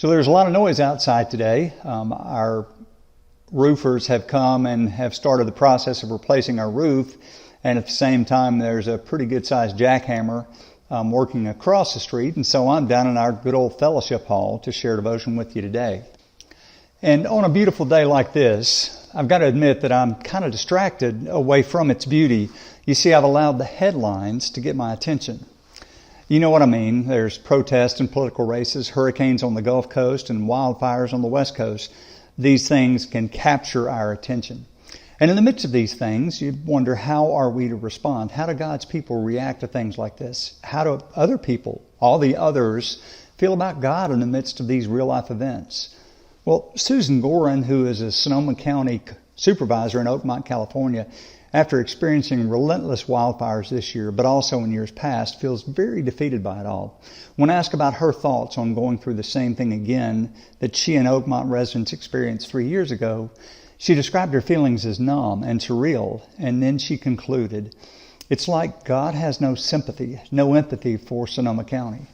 So there's a lot of noise outside today. Our roofers have come and have started the process of replacing our roof. And at the same time, there's a pretty good-sized jackhammer working across the street. And so I'm down in our good old fellowship hall to share devotion with you today. And on a beautiful day like this, I've got to admit that I'm kind of distracted away from its beauty. You see, I've allowed the headlines to get my attention. You know what I mean. There's protests and political races, hurricanes on the Gulf Coast, and wildfires on the West Coast. These things can capture our attention. And in the midst of these things, you wonder, how are we to respond? How do God's people react to things like this? How do other people, all the others, feel about God in the midst of these real-life events? Well, Susan Gorin, who is a Sonoma County supervisor in Oakmont, California, after experiencing relentless wildfires this year, but also in years past, feels very defeated by it all. When asked about her thoughts on going through the same thing again that she and Oakmont residents experienced 3 years ago, she described her feelings as numb and surreal, and then she concluded, "It's like God has no sympathy, no empathy for Sonoma County."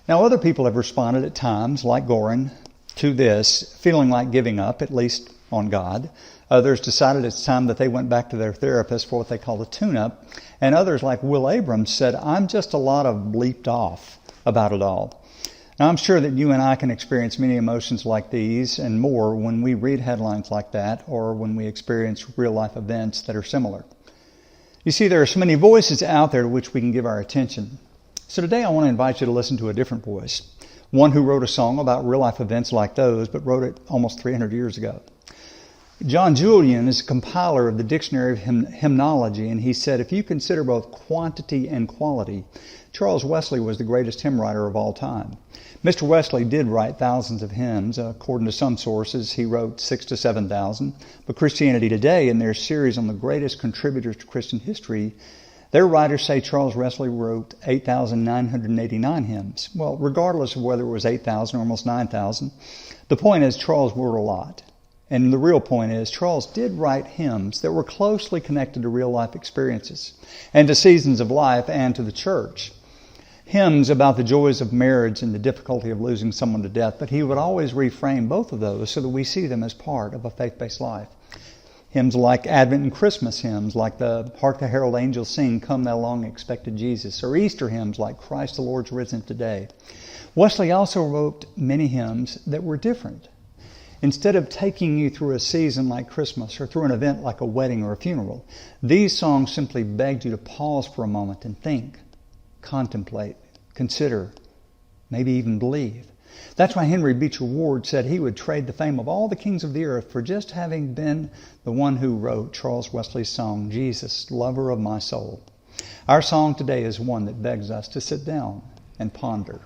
Now, other people have responded at times, like Gorin, to this, feeling like giving up, at least on God. Others decided it's time that they went back to their therapist for what they call a tune-up. And others, like Will Abrams, said, "I'm just a lot of bleeped off about it all." Now, I'm sure that you and I can experience many emotions like these and more when we read headlines like that or when we experience real-life events that are similar. You see, there are so many voices out there to which we can give our attention. So today I want to invite you to listen to a different voice, one who wrote a song about real-life events like those, but wrote it almost 300 years ago. John Julian is a compiler of the Dictionary of Hymnology, and he said, if you consider both quantity and quality, Charles Wesley was the greatest hymn writer of all time. Mr. Wesley did write thousands of hymns. According to some sources, he wrote 6,000 to 7,000. But Christianity Today, in their series on the greatest contributors to Christian history, their writers say Charles Wesley wrote 8,989 hymns. Well, regardless of whether it was 8,000 or almost 9,000, the point is Charles wrote a lot. And the real point is, Charles did write hymns that were closely connected to real-life experiences and to seasons of life and to the church. Hymns about the joys of marriage and the difficulty of losing someone to death, but he would always reframe both of those so that we see them as part of a faith-based life. Hymns like Advent and Christmas hymns, like the Hark the Herald Angels Sing, Come Thou Long Expected Jesus, or Easter hymns like Christ the Lord's Risen Today. Wesley also wrote many hymns that were different. Instead of taking you through a season like Christmas or through an event like a wedding or a funeral, these songs simply begged you to pause for a moment and think, contemplate, consider, maybe even believe. That's why Henry Beecher Ward said he would trade the fame of all the kings of the earth for just having been the one who wrote Charles Wesley's song, Jesus, Lover of My Soul. Our song today is one that begs us to sit down and ponder.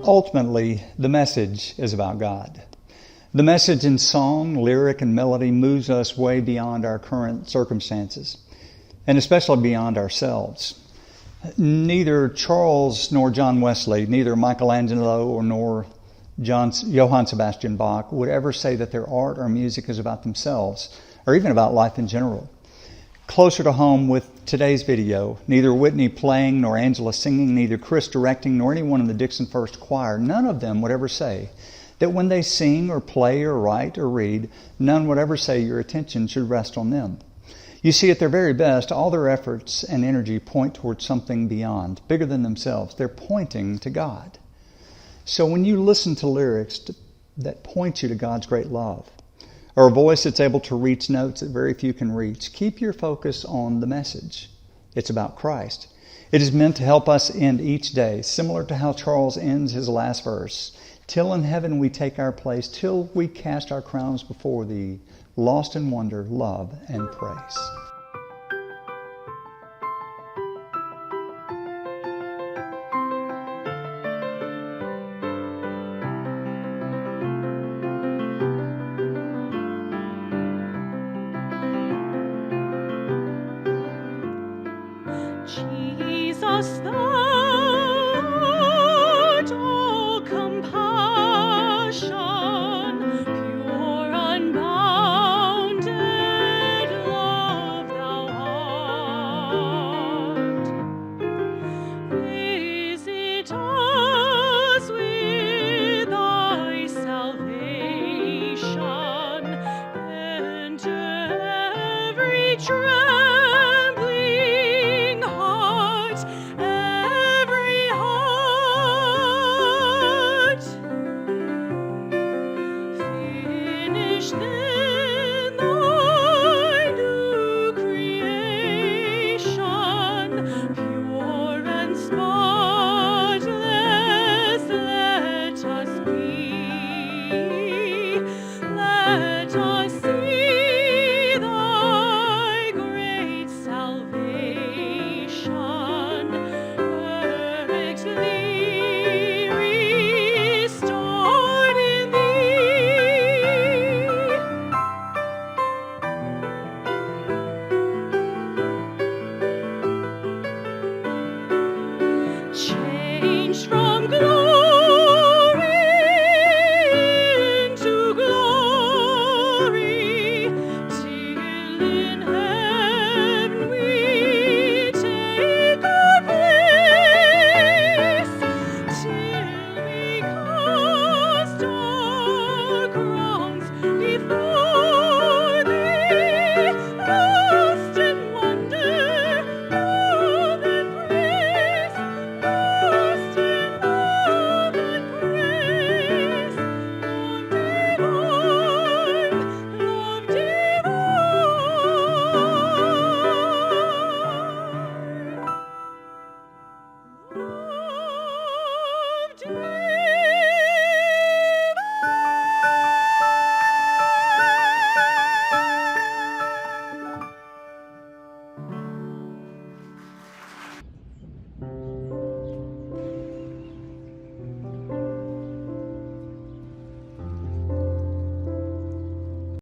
Ultimately, the message is about God. The message in song, lyric, and melody moves us way beyond our current circumstances, and especially beyond ourselves. Neither Charles nor John Wesley, neither Michelangelo nor Johann Sebastian Bach would ever say that their art or music is about themselves, or even about life in general. Closer to home with today's video, neither Whitney playing nor Angela singing, neither Chris directing nor anyone in the Dixon First Choir, none of them would ever say that when they sing or play or write or read, none would ever say your attention should rest on them. You see, at their very best, all their efforts and energy point towards something beyond, bigger than themselves. They're pointing to God. So when you listen to lyrics that point you to God's great love, or a voice that's able to reach notes that very few can reach, keep your focus on the message. It's about Christ. It is meant to help us end each day, similar to how Charles ends his last verse. till in heaven we take our place, till we cast our crowns before thee, lost in wonder, love, and praise. Jesus, thou art all compassion, pure, unbounded love thou art. Visit us with thy salvation, enter every trembling heart, every heart. Finish then thy new creation, pure and spotless let us be. Let us see thy great salvation, perfectly restored in thee. Changed from glory